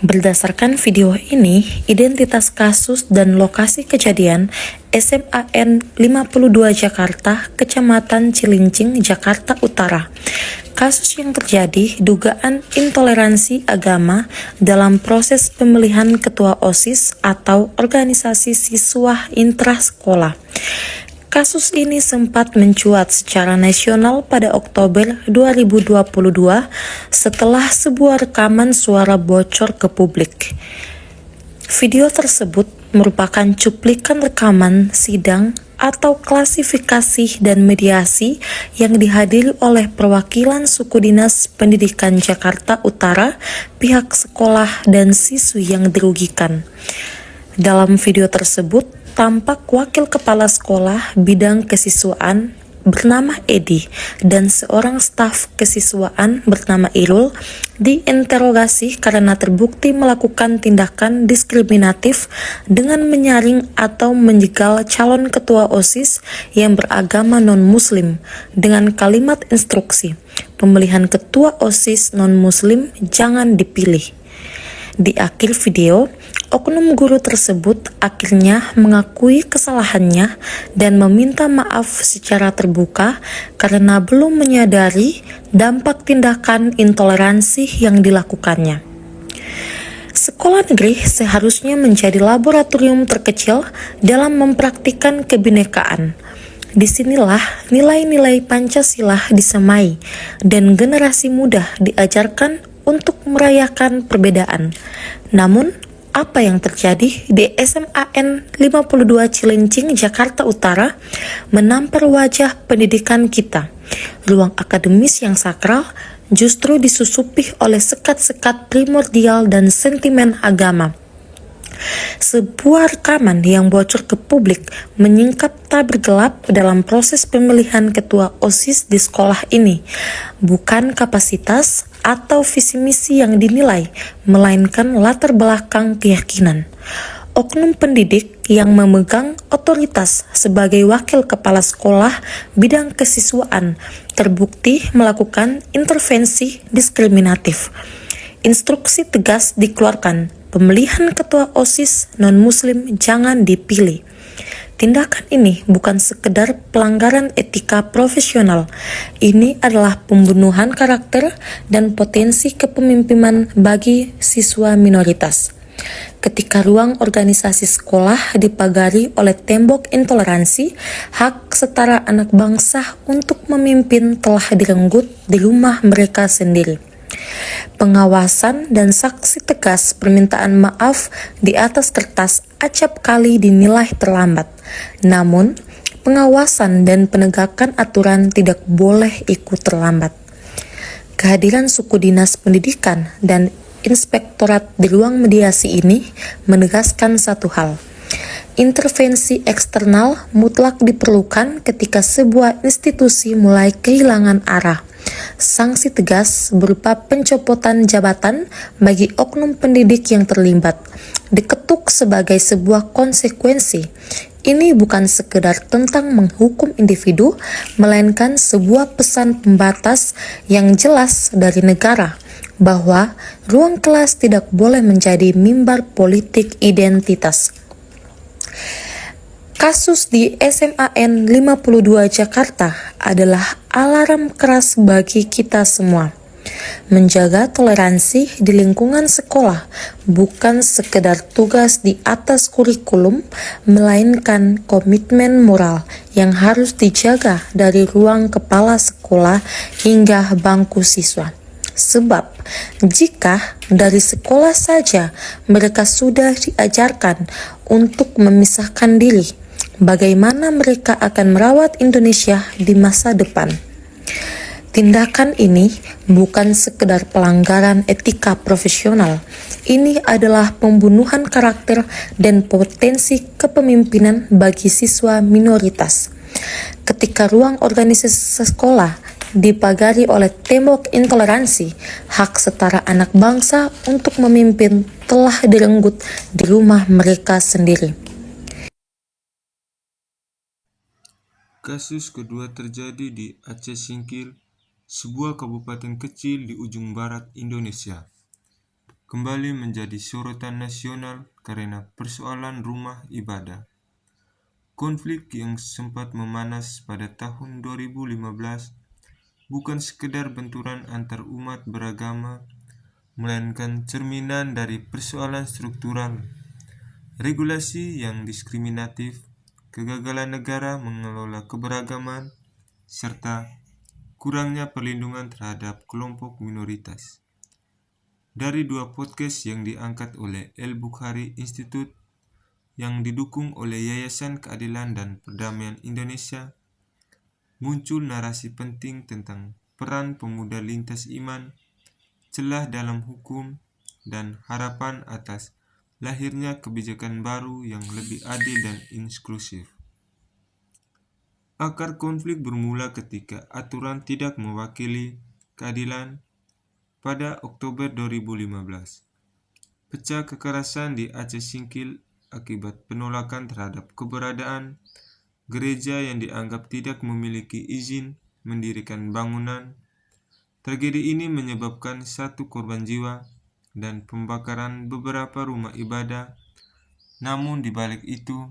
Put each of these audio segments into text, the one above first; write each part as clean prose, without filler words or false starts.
Berdasarkan video ini, identitas kasus dan lokasi kejadian SMAN 52 Jakarta, Kecamatan Cilincing, Jakarta Utara. Kasus yang terjadi dugaan intoleransi agama dalam proses pemilihan ketua OSIS atau organisasi siswa intrasekolah. Kasus ini sempat mencuat secara nasional pada Oktober 2022 setelah sebuah rekaman suara bocor ke publik. Video tersebut merupakan cuplikan rekaman sidang atau klasifikasi dan mediasi yang dihadiri oleh perwakilan Suku Dinas Pendidikan Jakarta Utara, pihak sekolah, dan siswi yang dirugikan. Dalam video tersebut, tampak wakil kepala sekolah bidang kesiswaan bernama Edi dan seorang staf kesiswaan bernama Irul diinterogasi karena terbukti melakukan tindakan diskriminatif dengan menyaring atau menjegal calon ketua OSIS yang beragama non-muslim dengan kalimat instruksi, pemilihan ketua OSIS non-muslim jangan dipilih. Di akhir video, oknum guru tersebut akhirnya mengakui kesalahannya dan meminta maaf secara terbuka karena belum menyadari dampak tindakan intoleransi yang dilakukannya. Sekolah negeri seharusnya menjadi laboratorium terkecil dalam mempraktikkan kebinekaan. Disinilah nilai-nilai Pancasila disemai dan generasi muda diajarkan untuk merayakan perbedaan. Namun, apa yang terjadi di SMAN 52 Cilincing, Jakarta Utara menampar wajah pendidikan kita. Ruang akademis yang sakral justru disusupi oleh sekat-sekat primordial dan sentimen agama. Sebuah rekaman yang bocor ke publik menyingkap tabir gelap dalam proses pemilihan ketua OSIS di sekolah ini. Bukan kapasitas atau visi misi yang dinilai, melainkan latar belakang keyakinan. Oknum pendidik yang memegang otoritas sebagai wakil kepala sekolah bidang kesiswaan terbukti melakukan intervensi diskriminatif. Instruksi tegas dikeluarkan, pemilihan ketua OSIS non-muslim jangan dipilih. Tindakan ini bukan sekedar pelanggaran etika profesional. Ini adalah pembunuhan karakter dan potensi kepemimpinan bagi siswa minoritas. Ketika ruang organisasi sekolah dipagari oleh tembok intoleransi, hak setara anak bangsa untuk memimpin telah direnggut di rumah mereka sendiri. Pengawasan dan saksi tegas permintaan maaf di atas kertas acap kali dinilai terlambat. Namun, pengawasan dan penegakan aturan tidak boleh ikut terlambat. Kehadiran Suku Dinas Pendidikan dan Inspektorat di ruang mediasi ini menegaskan satu hal. Intervensi eksternal mutlak diperlukan ketika sebuah institusi mulai kehilangan arah. Sanksi tegas berupa pencopotan jabatan bagi oknum pendidik yang terlibat diketuk sebagai sebuah konsekuensi. Ini bukan sekedar tentang menghukum individu, melainkan sebuah pesan pembatas yang jelas dari negara bahwa ruang kelas tidak boleh menjadi mimbar politik identitas. Kasus di SMAN 52 Jakarta adalah alarm keras bagi kita semua. Menjaga toleransi di lingkungan sekolah bukan sekedar tugas di atas kurikulum, melainkan komitmen moral yang harus dijaga dari ruang kepala sekolah hingga bangku siswa. Sebab, jika dari sekolah saja mereka sudah diajarkan untuk memisahkan diri, bagaimana mereka akan merawat Indonesia di masa depan? Tindakan ini bukan sekedar pelanggaran etika profesional. Ini adalah pembunuhan karakter dan potensi kepemimpinan bagi siswa minoritas. Ketika ruang organisasi sekolah dipagari oleh tembok intoleransi, hak setara anak bangsa untuk memimpin telah direnggut di rumah mereka sendiri. Kasus kedua terjadi di Aceh Singkil, sebuah kabupaten kecil di ujung barat Indonesia. kembali menjadi sorotan nasional karena persoalan rumah ibadah. Konflik yang sempat memanas pada tahun 2015 bukan sekedar benturan antar umat beragama, melainkan cerminan dari persoalan struktural, regulasi yang diskriminatif, kegagalan negara mengelola keberagaman, serta kurangnya perlindungan terhadap kelompok minoritas. Dari dua podcast yang diangkat oleh El-Bukhari Institute yang didukung oleh Yayasan Keadilan dan Perdamaian Indonesia, muncul narasi penting tentang peran pemuda lintas iman, celah dalam hukum, dan harapan atas lahirnya kebijakan baru yang lebih adil dan inklusif. Akar konflik bermula ketika aturan tidak mewakili keadilan pada Oktober 2015. Pecah kekerasan di Aceh Singkil akibat penolakan terhadap keberadaan gereja yang dianggap tidak memiliki izin mendirikan bangunan. Tragedi ini menyebabkan 1 korban jiwa dan pembakaran beberapa rumah ibadah. Namun di balik itu,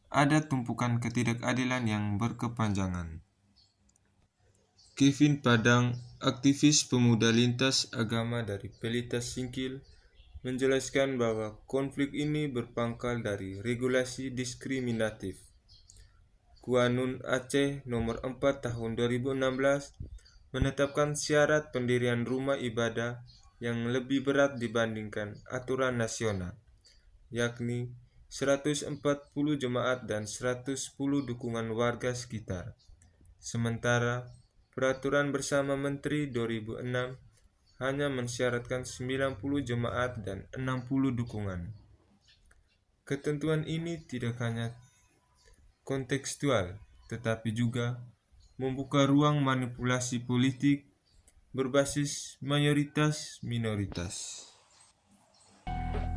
ada tumpukan ketidakadilan yang berkepanjangan. Kevin Padang, aktivis pemuda lintas agama dari Pelita Singkil, menjelaskan bahwa konflik ini berpangkal dari regulasi diskriminatif. Kuanun Aceh nomor 4 tahun 2016 menetapkan syarat pendirian rumah ibadah yang lebih berat dibandingkan aturan nasional, yakni 140 jemaat dan 110 dukungan warga sekitar. Sementara peraturan bersama Menteri 2006 hanya mensyaratkan 90 jemaat dan 60 dukungan. Ketentuan ini tidak hanya kontekstual, tetapi juga membuka ruang manipulasi politik berbasis mayoritas-minoritas.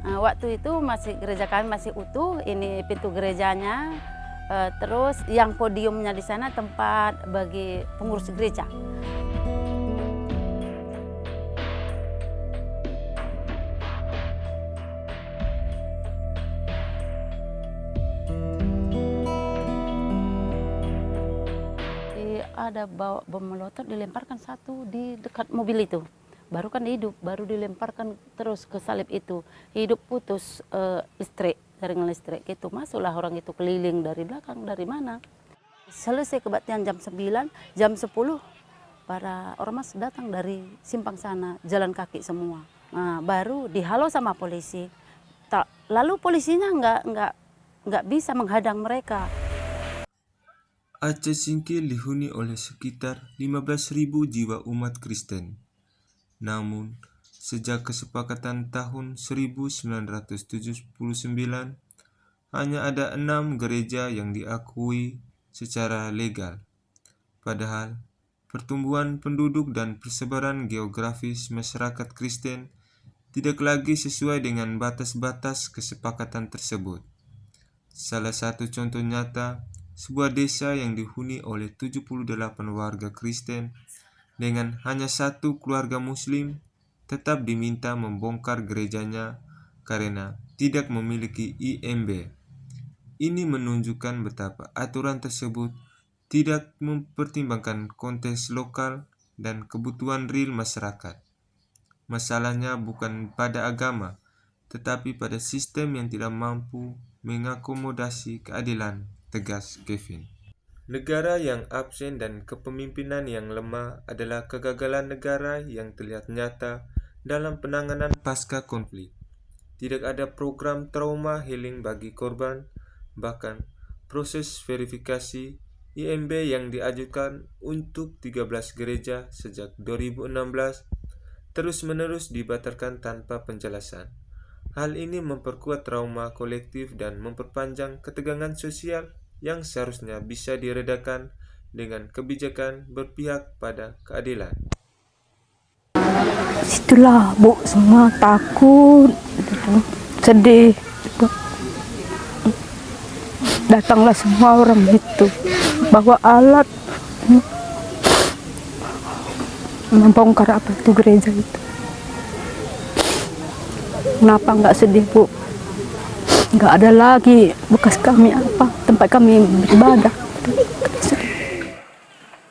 Waktu itu gereja kami masih utuh, ini pintu gerejanya, terus yang podiumnya di sana tempat bagi pengurus gereja. Ada bawa bom molotov dilemparkan satu di dekat mobil itu. Baru kan hidup, baru dilemparkan terus ke salib itu. Hidup putus listrik, jaringan listrik gitu. Masuklah orang itu keliling dari belakang, dari mana. Selesai kebaktian jam 9, jam 10 para ormas datang dari simpang sana, jalan kaki semua. Nah, baru dihalau sama polisi. Lalu polisinya nggak bisa menghadang mereka. Aceh Singkil dihuni oleh sekitar 15.000 jiwa umat Kristen. Namun, sejak kesepakatan tahun 1979, hanya ada 6 gereja yang diakui secara legal. Padahal, pertumbuhan penduduk dan persebaran geografis masyarakat Kristen tidak lagi sesuai dengan batas-batas kesepakatan tersebut. Salah satu contoh nyata, sebuah desa yang dihuni oleh 78 warga Kristen dengan hanya 1 keluarga Muslim tetap diminta membongkar gerejanya karena tidak memiliki IMB. Ini menunjukkan betapa aturan tersebut tidak mempertimbangkan konteks lokal dan kebutuhan real masyarakat. Masalahnya bukan pada agama, tetapi pada sistem yang tidak mampu mengakomodasi keadilan, tegas Kevin. Negara yang absen dan kepemimpinan yang lemah adalah kegagalan negara yang terlihat nyata dalam penanganan pasca konflik. Tidak ada program trauma healing bagi korban, bahkan proses verifikasi IMB yang diajukan untuk 13 gereja sejak 2016 terus-menerus dibatalkan tanpa penjelasan. Hal ini memperkuat trauma kolektif dan memperpanjang ketegangan sosial yang seharusnya bisa diredakan dengan kebijakan berpihak pada keadilan. Itulah Bu, semua takut, sedih. Datanglah semua orang itu, bawa alat, membongkar apa itu gereja itu. Kenapa nggak sedih, Bu? Nggak ada lagi bekas kami tempat kami beribadah.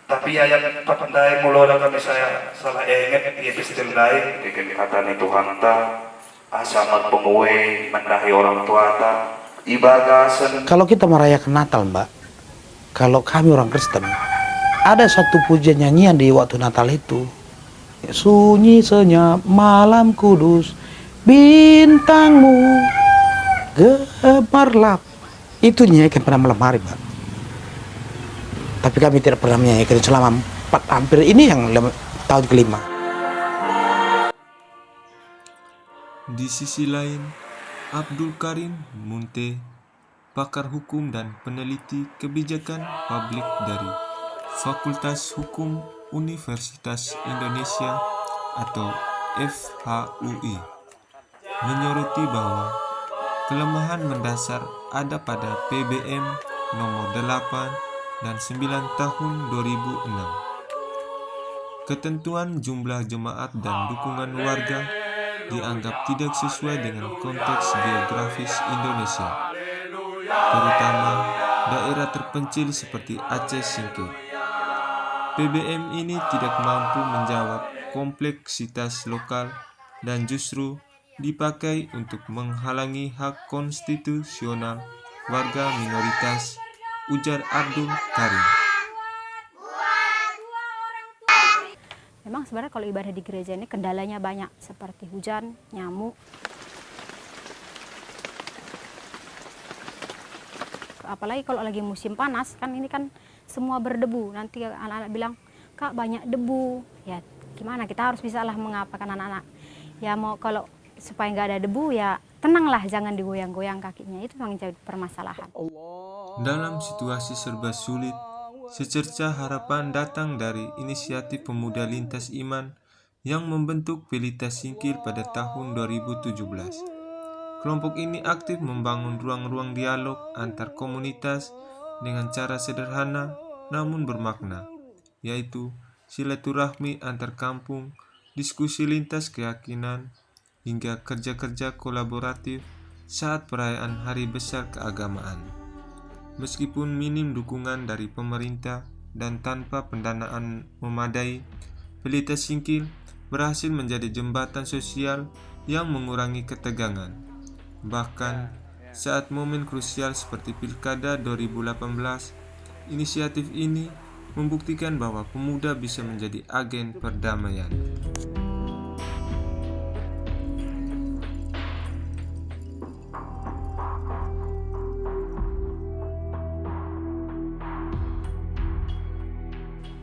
Tapi ayat patandai mulo na kami saya salah ingat di episode lain di kata ni Tuhan ta asamat penguwe mendahi orang tua ta ibadah Kalau kita merayakan Natal, Mbak, kalau kami orang Kristen, ada satu pujian nyanyian di waktu Natal itu. Sunyi senyap malam kudus, bintangmu gemerlap. Itu nyanyikan pada malam hari, Mbak. Tapi kami tidak pernah menyanyikan selama hampir ini yang tahun kelima. Di sisi lain, Abdul Karim Munte, pakar hukum dan peneliti kebijakan publik dari Fakultas Hukum Universitas Indonesia atau FHUI, menyoroti bahwa kelemahan mendasar ada pada PBM nomor 8 dan 9 tahun 2006. Ketentuan jumlah jemaat dan dukungan warga dianggap tidak sesuai dengan konteks geografis Indonesia, terutama daerah terpencil seperti Aceh Singkil. PBM ini tidak mampu menjawab kompleksitas lokal dan justru dipakai untuk menghalangi hak konstitusional warga minoritas, ujar Abdul Karim. Memang sebenarnya kalau ibadah di gereja ini kendalanya banyak seperti hujan, nyamuk. Apalagi kalau lagi musim panas kan ini kan semua berdebu. Nanti anak-anak bilang, "Kak, banyak debu." Ya, gimana? Kita harus bisa lah mengapakan anak-anak. Ya mau kalau supaya nggak ada debu ya tenanglah, jangan digoyang-goyang kakinya. Itu memang jadi permasalahan. Dalam situasi serba sulit, secerca harapan datang dari inisiatif pemuda lintas iman yang membentuk Pelita Singkil pada tahun 2017. Kelompok ini aktif membangun ruang-ruang dialog antar komunitas dengan cara sederhana namun bermakna, yaitu silaturahmi antar kampung, diskusi lintas keyakinan, hingga kerja-kerja kolaboratif saat perayaan hari besar keagamaan. Meskipun minim dukungan dari pemerintah dan tanpa pendanaan memadai, Pelita Singkil berhasil menjadi jembatan sosial yang mengurangi ketegangan. Bahkan saat momen krusial seperti Pilkada 2018, inisiatif ini membuktikan bahwa pemuda bisa menjadi agen perdamaian.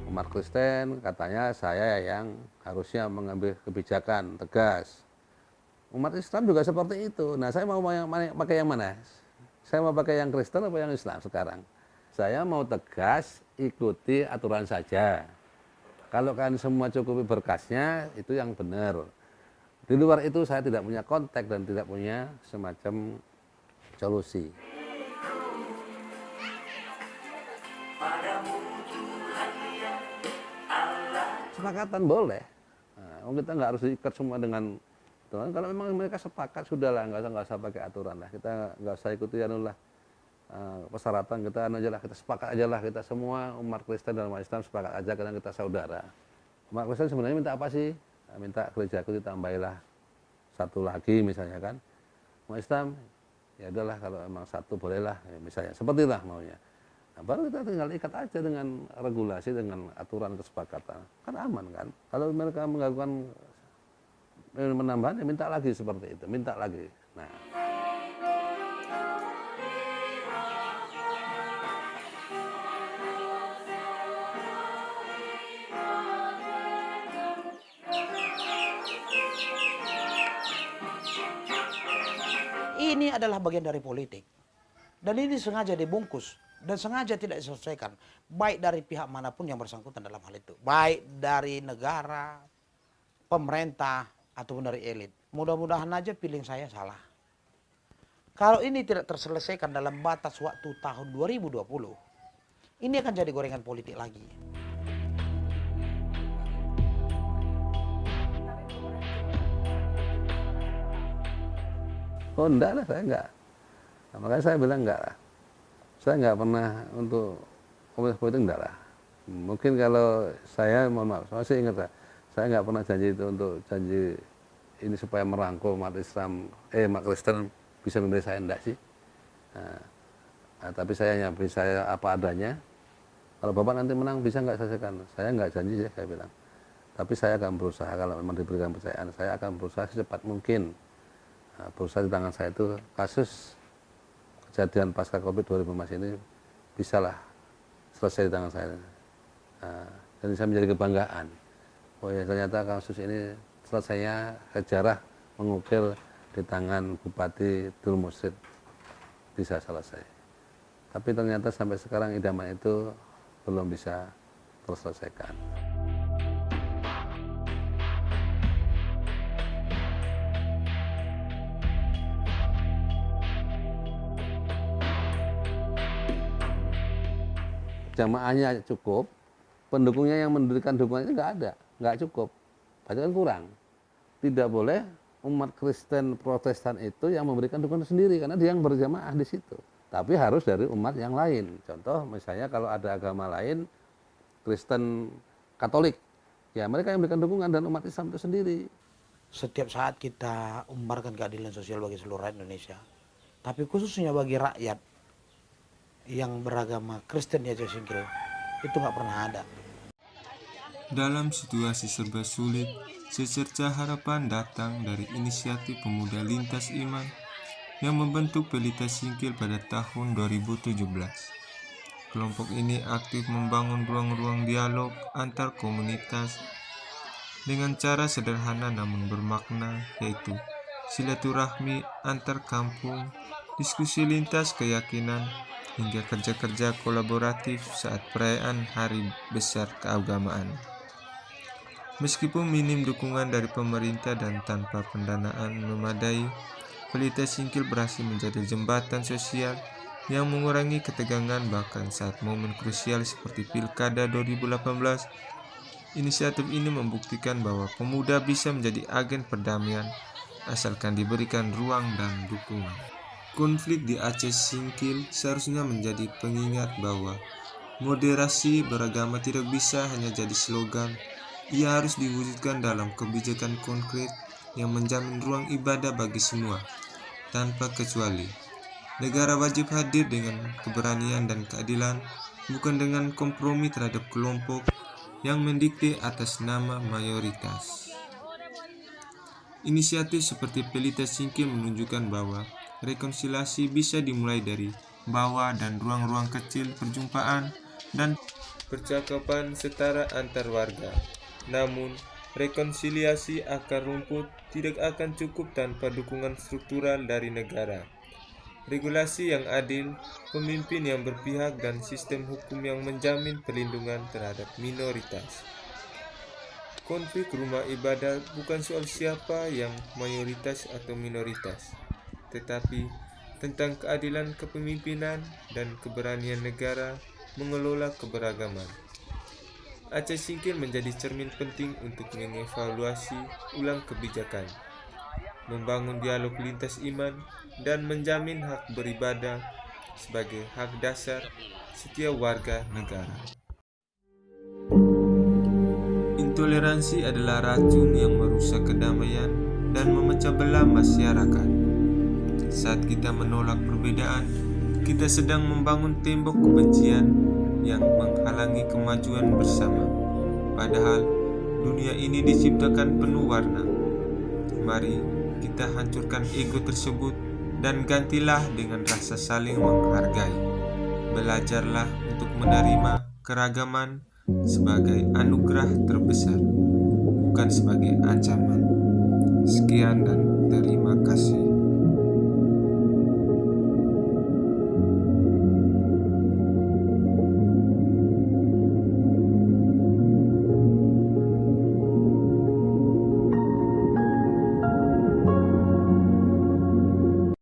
Umat Kristen katanya saya yang harusnya mengambil kebijakan tegas. Umat Islam juga seperti itu. Nah, saya mau pakai yang mana? Saya mau pakai yang Kristen atau yang Islam sekarang? Saya mau tegas, ikuti aturan saja. Kalau kan semua cukupi berkasnya, itu yang benar. Di luar itu saya tidak punya kontak dan tidak punya semacam solusi. Kesepakatan boleh. Nah, kita nggak harus diikat semua dengan Tuhan. Kalau memang mereka sepakat, sudahlah, nggak usah pakai aturan lah. Kita nggak usah ikuti persyaratan, kita sepakat aja lah, kita semua umat Kristen dan umat Islam sepakat aja karena kita saudara. Umat Kristen sebenarnya minta apa sih? Minta gerejaku ditambahilah satu lagi misalnya kan. Umat Islam ya udahlah, kalau emang satu bolehlah ya, misalnya sepertilah maunya. Nah, baru kita tinggal ikat aja dengan regulasi, dengan aturan kesepakatan, kan aman kan. Kalau mereka mengajukan menambahnya, minta lagi seperti itu, minta lagi. Nah, Ini adalah bagian dari politik. Dan ini sengaja dibungkus dan sengaja tidak diselesaikan. Baik dari pihak manapun yang bersangkutan dalam hal itu. Baik dari negara, pemerintah, ataupun dari elit. Mudah-mudahan aja feeling saya salah. Kalau ini tidak terselesaikan dalam batas waktu tahun 2020, ini akan jadi gorengan politik lagi. Oh enggak lah, saya enggak. Nah, makanya saya bilang enggak lah. Saya enggak pernah untuk komunitas politik, enggak lah. Mungkin kalau saya, mohon maaf, saya masih ingat saya enggak pernah janji itu untuk janji ini supaya merangkul umat Islam, umat Kristen bisa memilih saya, enggak sih. Tapi saya apa adanya. Kalau Bapak nanti menang bisa nggak selesaikan? Saya nggak janji ya, saya bilang. Tapi saya akan berusaha, kalau memang diberikan kepercayaan, saya akan berusaha secepat mungkin. Berusaha di tangan saya itu kasus kejadian pasca Covid 2015 ini bisalah selesai di tangan saya. Dan bisa menjadi kebanggaan. Oh ya, ternyata kasus ini selesainya sejarah mengukir di tangan Bupati Dul Mursid bisa selesai. Tapi ternyata sampai sekarang idaman itu belum bisa terselesaikan. Jamaahnya cukup, pendukungnya yang mendirikan dukungan itu nggak cukup, berarti kan kurang. Tidak boleh umat Kristen Protestan itu yang memberikan dukungan sendiri, karena dia yang berjamaah di situ. Tapi harus dari umat yang lain. Contoh misalnya kalau ada agama lain, Kristen Katolik, ya mereka yang memberikan dukungan, dan umat Islam itu sendiri. Setiap saat kita umbarkan keadilan sosial bagi seluruh rakyat Indonesia, tapi khususnya bagi rakyat yang beragama Kristen di Aceh Singkil, itu nggak pernah ada. Dalam situasi serba sulit, secerca harapan datang dari inisiatif pemuda lintas iman yang membentuk Pelita Singkil pada tahun 2017. Kelompok ini aktif membangun ruang-ruang dialog antar komunitas dengan cara sederhana namun bermakna, yaitu silaturahmi antar kampung, diskusi lintas keyakinan, hingga kerja-kerja kolaboratif saat perayaan hari besar keagamaan. Meskipun minim dukungan dari pemerintah dan tanpa pendanaan memadai, Pelita Singkil berhasil menjadi jembatan sosial yang mengurangi ketegangan. Bahkan saat momen krusial seperti Pilkada 2018, inisiatif ini membuktikan bahwa pemuda bisa menjadi agen perdamaian asalkan diberikan ruang dan dukungan. Konflik di Aceh Singkil seharusnya menjadi pengingat bahwa moderasi beragama tidak bisa hanya jadi slogan. Ia harus diwujudkan dalam kebijakan konkret yang menjamin ruang ibadah bagi semua, tanpa kecuali. Negara wajib hadir dengan keberanian dan keadilan, bukan dengan kompromi terhadap kelompok yang mendikte atas nama mayoritas. Inisiatif seperti Pelita Singkil menunjukkan bahwa rekonsiliasi bisa dimulai dari bawah dan ruang-ruang kecil perjumpaan dan percakapan setara antar warga. Namun, rekonsiliasi akar rumput tidak akan cukup tanpa dukungan struktural dari negara. Regulasi yang adil, pemimpin yang berpihak, dan sistem hukum yang menjamin perlindungan terhadap minoritas. Konflik rumah ibadah bukan soal siapa yang mayoritas atau minoritas, tetapi tentang keadilan kepemimpinan dan keberanian negara mengelola keberagaman. Aceh Singkil menjadi cermin penting untuk mengevaluasi ulang kebijakan, membangun dialog lintas iman, dan menjamin hak beribadah sebagai hak dasar setiap warga negara. Intoleransi adalah racun yang merusak kedamaian dan memecah belah masyarakat. Saat kita menolak perbedaan, kita sedang membangun tembok kebencian yang menghalangi kemajuan bersama. Padahal dunia ini diciptakan penuh warna. Mari kita hancurkan ego tersebut dan gantilah dengan rasa saling menghargai. Belajarlah untuk menerima keragaman sebagai anugerah terbesar, bukan sebagai ancaman. Sekian dan terima kasih.